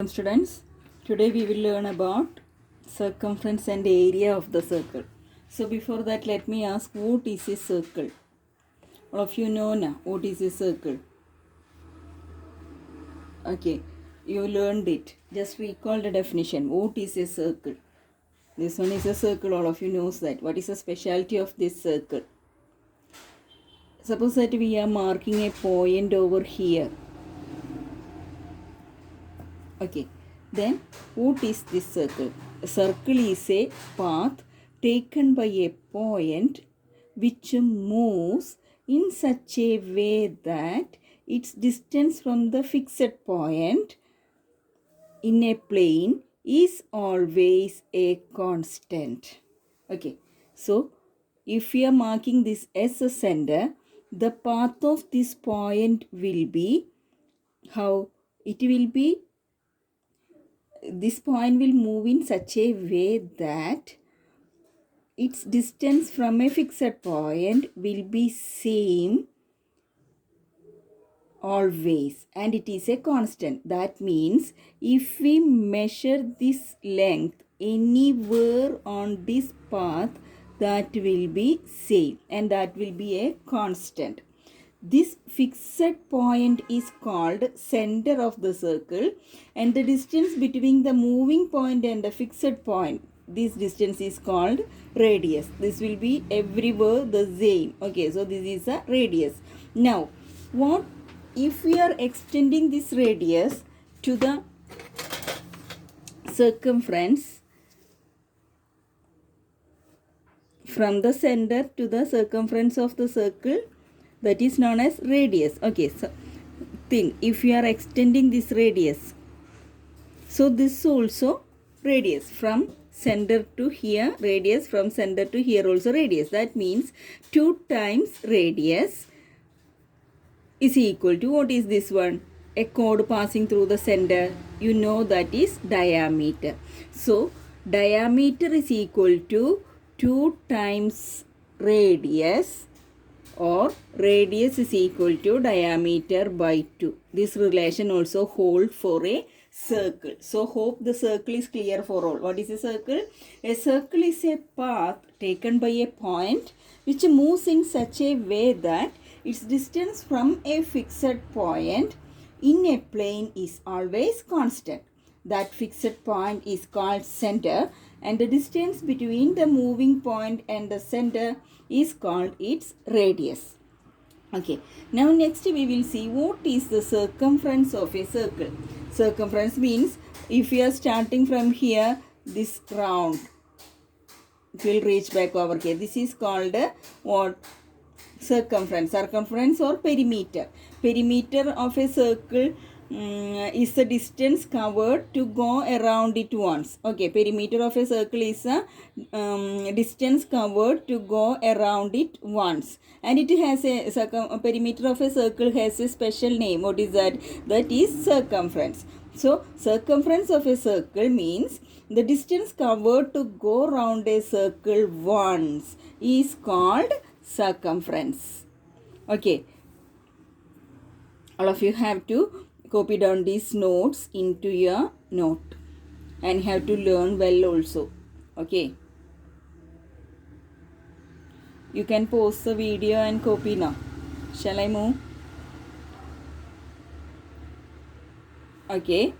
Students, today we will learn about circumference and area of the circle. So before that, let me ask, what is a circle? All of you know now what is a circle. Okay, you learned it. Just recall the definition. What is a circle? This one is a circle. All of you knows that. What is the specialty of this circle? Suppose that we are marking a point over here. Okay, then what is this circle? A circle is a path taken by a point which moves in such a way that its distance from the fixed point in a plane is always a constant. Okay, so if we are marking this as a center, the path of this point will be how? It will be, this point will move in such a way that its distance from a fixed point will be same always, and it is a constant. That means if we measure this length anywhere on this path, that will be same and that will be a constant. This fixed point is called center of the circle, and the distance between the moving point and the fixed point, this distance is called radius. This will be everywhere the same. Okay, so this is a radius. Now, what if we are extending this radius to the circumference from the center to the circumference of the circle? That is known as radius. Okay, so think if you are extending this radius, so this also radius from center to here, radius from center to here also radius. That means 2 times radius is equal to, what is this one? A chord passing through the center. You know that is diameter. So diameter is equal to 2 times radius, or radius is equal to diameter by 2. This relation also holds for a circle. So hope the circle is clear for all. What is a circle? A circle is a path taken by a point which moves in such a way that its distance from a fixed point in a plane is always constant. That fixed point is called center, and the distance between the moving point and the center is called its radius. Okay, now next we will see what is the circumference of a circle. Circumference means if we are starting from here, this round will reach back over here. This is called what? Circumference. Circumference or perimeter. Perimeter of a circle is the distance covered to go around it once. Okay, perimeter of a circle is a distance covered to go around it once, and it has a perimeter of a circle has a special name. What is that? That is circumference. So circumference of a circle means the distance covered to go around a circle once is called circumference. Okay, all of you have to copy down these notes into your note and have to learn well also. Okay, you can pause the video and copy now. Shall I move? Okay,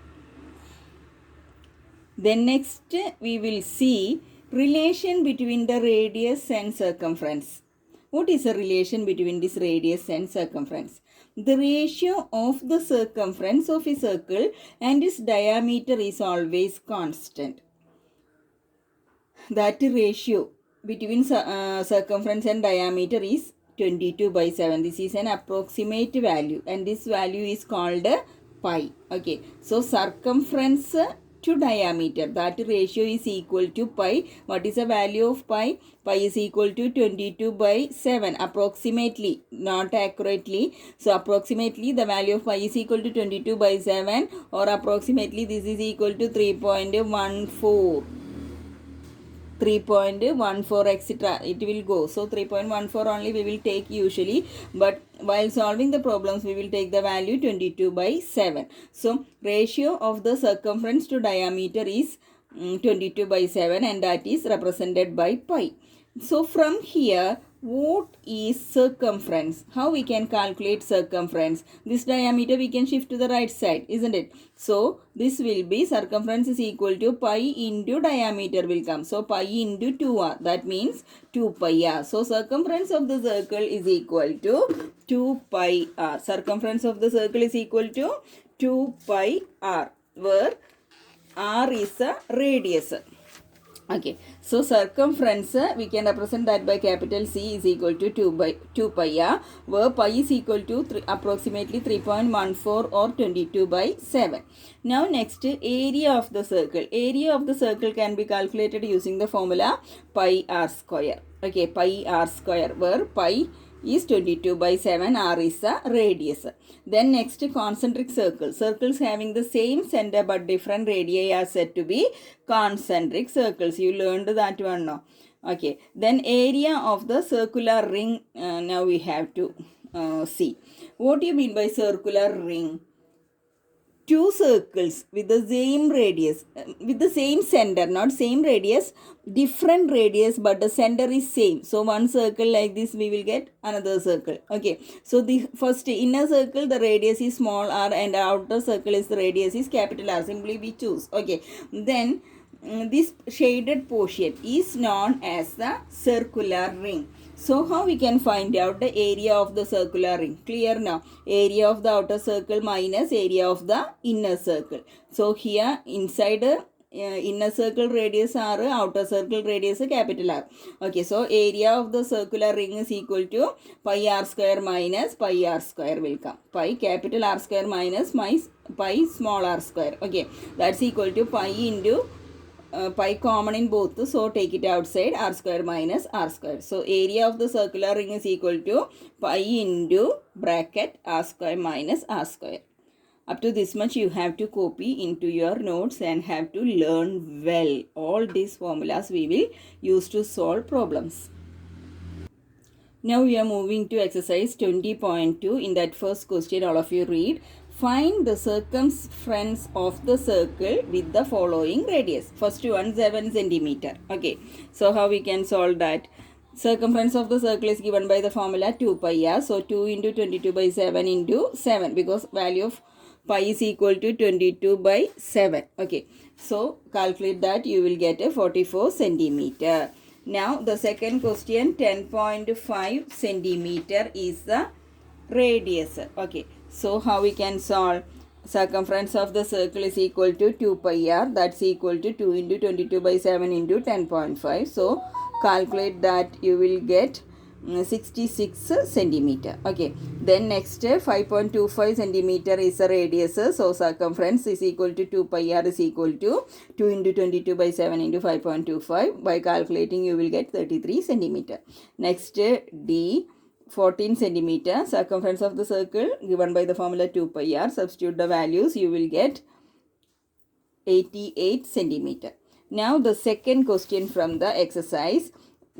then next we will see relation between the radius and circumference. What is the relation between this radius and circumference? The ratio of the circumference of a circle and its diameter is always constant. That ratio between circumference and diameter is 22/7. This is an approximate value, and this value is called pi. Okay, so circumference to diameter, that ratio is equal to pi. What is the value of pi? Pi is equal to 22/7 approximately, not accurately. So approximately the value of pi is equal to 22/7, or approximately this is equal to 3.14. 3.14 etc. It will go. So 3.14 only we will take usually, but while solving the problems we will take the value 22/7. So ratio of the circumference to diameter is 22/7, and that is represented by pi. So from here, what is circumference? How we can calculate circumference? This diameter we can shift to the right side, isn't it? So this will be circumference is equal to pi into diameter will come. So pi into 2r, that means 2 pi r. So circumference of the circle is equal to 2 pi r. Circumference of the circle is equal to 2 pi r, where r is a radius. Okay, so circumference we can represent that by capital C is equal to 2 pi r, where pi is equal to approximately 3.14 or 22/7. Now next, area of the circle. Area of the circle can be calculated using the formula pi r square. Okay, pi r square, where pi is 22/7, r is a radius. Then next, concentric circle. Circles having the same center but different radii are said to be concentric circles. You learned that one now. Okay, then area of the circular ring. Now we have to see. What do you mean by circular ring? Two circles with the same radius, with the same center, not same radius, different radius, but the center is same. So one circle like this, we will get another circle. Okay, so the first inner circle, the radius is small r, and outer circle is the radius is capital R. Simply we choose. Okay, then this shaded portion is known as the circular ring. So how we can find out the area of the circular ring? Clear now? Area of the outer circle minus area of the inner circle. So here inside inner circle radius r, outer circle radius capital R. Okay, so area of the circular ring is equal to pi r square minus pi r square will come. Pi capital R square minus pi small r square. Okay, that's equal to pi into pi common in both, so take it outside, r square minus r square. So area of the circular ring is equal to pi into bracket r square minus r square. Up to this much you have to copy into your notes and have to learn well. All these formulas we will use to solve problems. Now we are moving to exercise 20.2. In that first question, all of you read. Find the circumference of the circle with the following radius. First one, 7 centimeter. Okay, so how we can solve that? Circumference of the circle is given by the formula 2 pi r. So 2 into 22/7 into 7, because value of pi is equal to 22/7. Okay, so calculate that, you will get a 44 centimeter. Now the second question, 10.5 centimeter is the radius. Okay, so how we can solve? Circumference of the circle is equal to 2 pi r, that's equal to 2 into 22/7 into 10.5. So calculate that, you will get 66 centimeter. Okay, then next 5.25 centimeter is a radius. So circumference is equal to 2 pi r is equal to 2 into 22/7 into 5.25. By calculating you will get 33 centimeter. Next D, 14 centimeter. Circumference of the circle given by the formula 2 pi r. Substitute the values, you will get 88 centimeter. Now the second question from the exercise.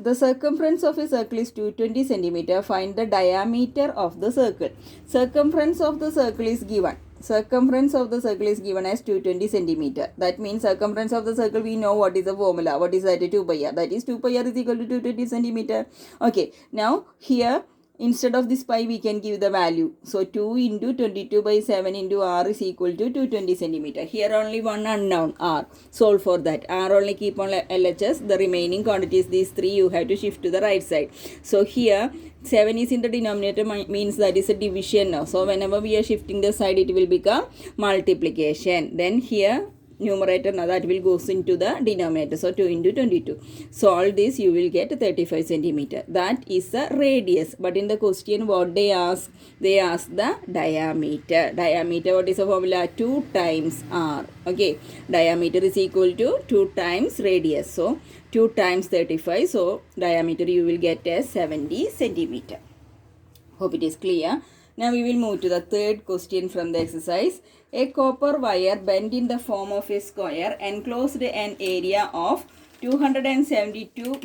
The circumference of a circle is 220 centimeter. Find the diameter of the circle. Circumference of the circle is given. Circumference of the circle is given as 220 centimeter. That means circumference of the circle, we know what is the formula. What is that? 2 pi r. That is 2 pi r is equal to 220 centimeter. Okay, now here instead of this pi we can give the value. So 2 into 22/7 into r is equal to 220 centimeter. Here only one unknown r. Solve for that. R only keep on LHS. The remaining quantities, these three, you have to shift to the right side. So here 7 is in the denominator, means that is a division now. So whenever we are shifting the side, it will become multiplication. Then here numerator, now that will goes into the denominator. So 2 into 22. Solve this, you will get 35 centimeter. That is the radius. But in the question what they ask? They ask the diameter. Diameter, what is the formula? 2 times r. Okay, diameter is equal to 2 times radius. So 2 times 35. So diameter you will get as 70 centimeter. Hope it is clear. Now we will move to the third question from the exercise. A copper wire bent in the form of a square enclosed an area of 272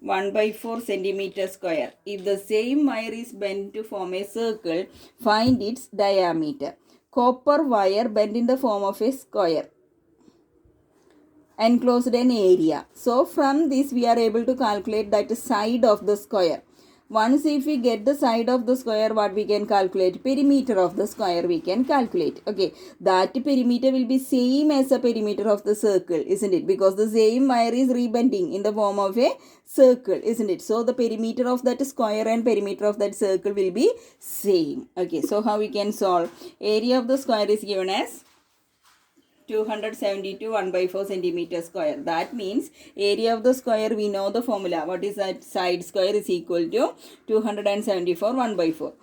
1 by 4 centimeter square. If the same wire is bent to form a circle, find its diameter. Copper wire bent in the form of a square enclosed an area. So from this we are able to calculate that side of the square. Once if we get the side of the square, what we can calculate? Perimeter of the square we can calculate. Okay, that perimeter will be same as the perimeter of the circle, isn't it? Because the same wire is rebending in the form of a circle, isn't it? So the perimeter of that square and perimeter of that circle will be same. Okay, so how we can solve? Area of the square is given as 272 1 by 4 centimeter square. That means area of the square, we know the formula. What is that? Side square is equal to 274 1 by 4.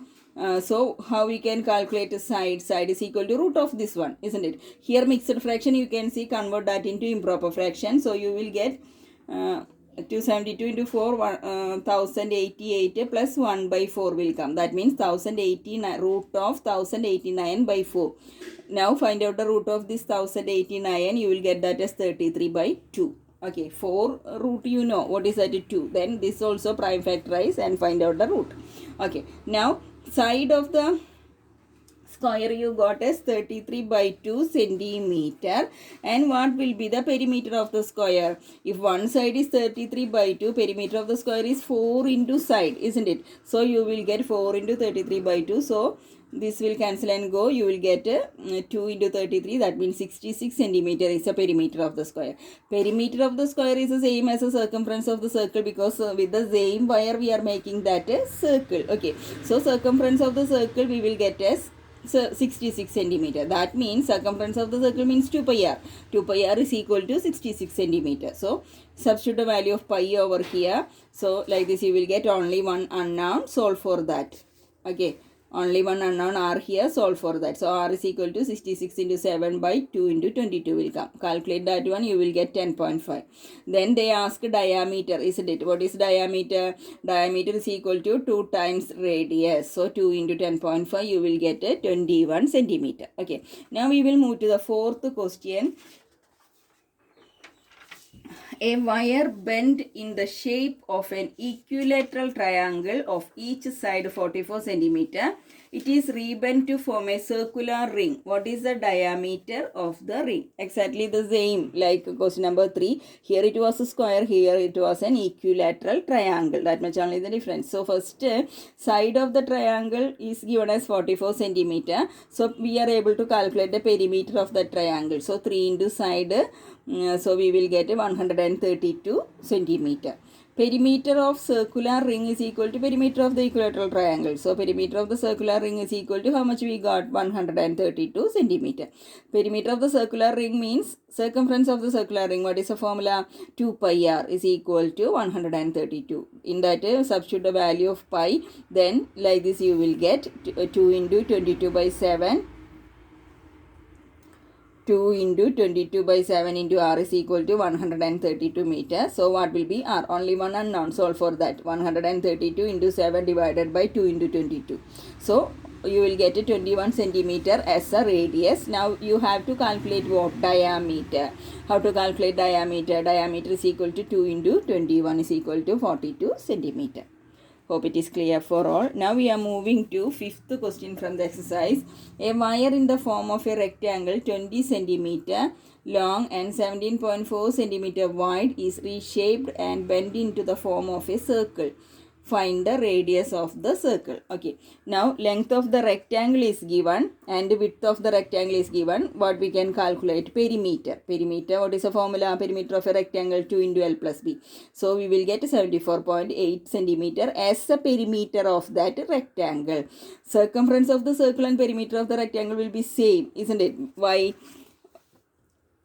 So how we can calculate a side? Side is equal to root of this one, isn't it? Here mixed fraction, you can see, convert that into improper fraction. So you will get 272 into 4, 1088 plus 1 by 4 will come. That means 1089, root of 1089 by 4. Now find out the root of this 1089. You will get that as 33 by 2. Okay, 4 root you know. What is that? 2. Then this also prime factorize and find out the root. Okay, now side of the square you got as 33 by 2 centimeter. And what will be the perimeter of the square? If one side is 33 by 2, perimeter of the square is 4 into side, isn't it? So you will get 4 into 33 by 2. So this will cancel and go. You will get 2 into 33. That means 66 centimeter is the perimeter of the square. Perimeter of the square is the same as the circumference of the circle, because with the same wire we are making that a circle. Okay, so circumference of the circle we will get as 66 centimeter. That means circumference of the circle means 2 pi r. 2 pi r is equal to 66 centimeter. So substitute the value of pi over here. So like this you will get only one unknown. Solve for that. Okay, only one unknown r here. Solve for that. So r is equal to 66 into 7 by 2 into 22 will come. Calculate that one. You will get 10.5. Then they ask diameter, isn't it? What is diameter? Diameter is equal to 2 times radius. So 2 into 10.5 you will get 21 centimeter. Okay. Now we will move to the fourth question. A wire bent in the shape of an equilateral triangle of each side 44 centimeter. It is rebent to form a circular ring. What is the diameter of the ring? Exactly the same like question number 3. Here it was a square, here it was an equilateral triangle. That much only the difference. So first side of the triangle is given as 44 centimeter. So we are able to calculate the perimeter of the triangle. So 3 into side. So we will get 132 centimeter. Perimeter of circular ring is equal to perimeter of the equilateral triangle. So perimeter of the circular ring is equal to how much we got? 132 centimeter. Perimeter of the circular ring means circumference of the circular ring. What is the formula? 2 pi r is equal to 132. In that substitute the value of pi. Then like this you will get 2 into 22 by 7. 2 into 22 by 7 into r is equal to 132 meters. So what will be r? Only one unknown. Solve for that. 132 into 7 divided by 2 into 22. So you will get a 21 centimeter as a radius. Now you have to calculate what? Diameter. How to calculate diameter? Diameter is equal to 2 into 21 is equal to 42 centimeter. Hope it is clear for all. Now we are moving to fifth question from the exercise. A wire in the form of a rectangle 20 centimeter long and 17.4 centimeter wide is reshaped and bent into the form of a circle. Find the radius of the circle. Okay. Now length of the rectangle is given and width of the rectangle is given. What we can calculate? Perimeter. Perimeter. What is the formula? Perimeter of a rectangle 2 into L plus B. So we will get 74.8 centimeter as the perimeter of that rectangle. Circumference of the circle and perimeter of the rectangle will be same, isn't it? Why?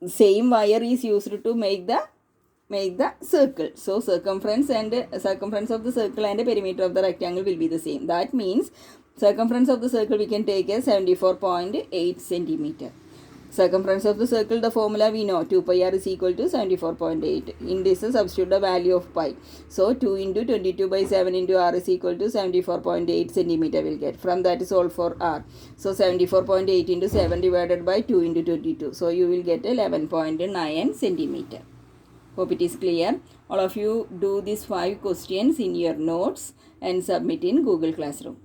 Same wire is used to make the circle. So circumference of the circle and the perimeter of the rectangle will be the same. That means circumference of the circle we can take as 74.8 centimeter. Circumference of the circle, the formula we know, 2 pi r is equal to 74.8. In this substitute the value of pi. So 2 into 22 by 7 into r is equal to 74.8 centimeter will get. From that is all for r. So 74.8 into 7 divided by 2 into 22. So you will get 11.9 centimeter. Hope it is clear. All of you do these 5 questions in your notes and submit in Google Classroom.